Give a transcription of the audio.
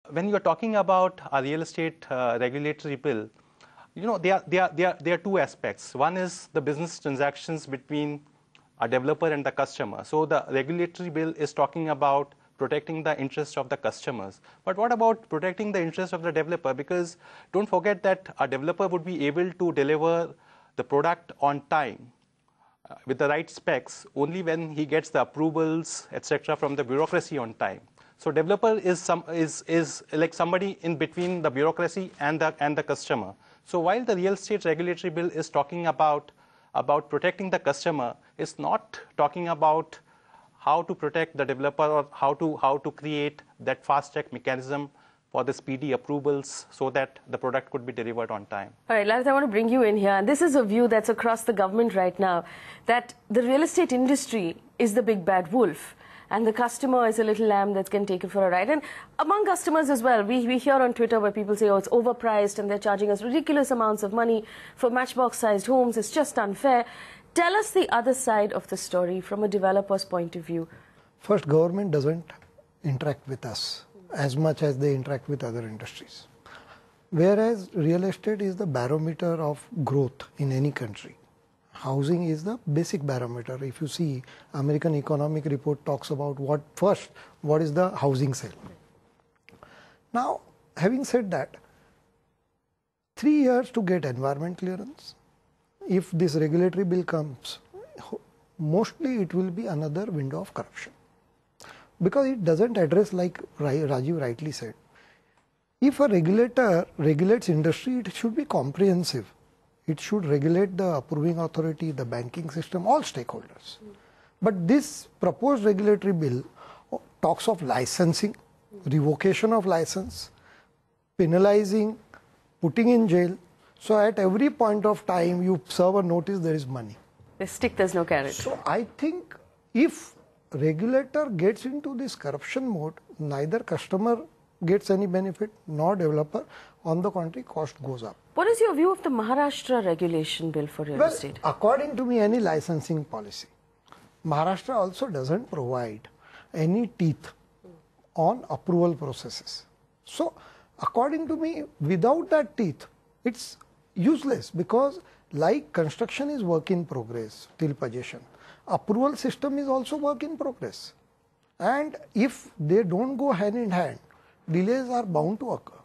When you're talking about a real estate regulatory bill, there are two aspects. One is the business transactions between a developer and the customer. So the regulatory bill is talking about protecting the interests of the customers. But what about protecting the interests of the developer? Because don't forget that a developer would be able to deliver the product on time with the right specs only when he gets the approvals, etc., from the bureaucracy on time. So developer is like somebody in between the bureaucracy and the customer. So while the real estate regulatory bill is talking about protecting the customer, it's not talking about how to protect the developer or how to create that fast track mechanism for the speedy approvals so that the product could be delivered on time. All right, Lalit, I want to bring you in here. And this is a view that's across the government right now, that the real estate industry is the big bad wolf, and the customer is a little lamb that can take it for a ride. And among customers as well, we hear on Twitter where people say, oh, it's overpriced and they're charging us ridiculous amounts of money for matchbox-sized homes. It's just unfair. Tell us the other side of the story from a developer's point of view. First, government doesn't interact with us as much as they interact with other industries. Whereas real estate is the barometer of growth in any country. Housing is the basic barometer. If you see, American Economic Report talks about what is the housing sale. Now, having said that, 3 years to get environment clearance. If this regulatory bill comes, mostly it will be another window of corruption. Because it doesn't address, like Rajiv rightly said, if a regulator regulates industry, it should be comprehensive. It should regulate the approving authority, the banking system, all stakeholders. But this proposed regulatory bill talks of licensing, revocation of license, penalizing, putting in jail. So at every point of time you serve a notice, there is money. There's stick, there's no carrot. So I think if regulator gets into this corruption mode, neither customer gets any benefit nor developer. On the contrary, cost goes up. What is your view of the Maharashtra regulation bill for real estate? According to me, any licensing policy, Maharashtra also doesn't provide any teeth on approval processes. So according to me, without that teeth, it's useless, because like construction is work in progress till possession, approval system is also work in progress. And if they don't go hand in hand, delays are bound to occur.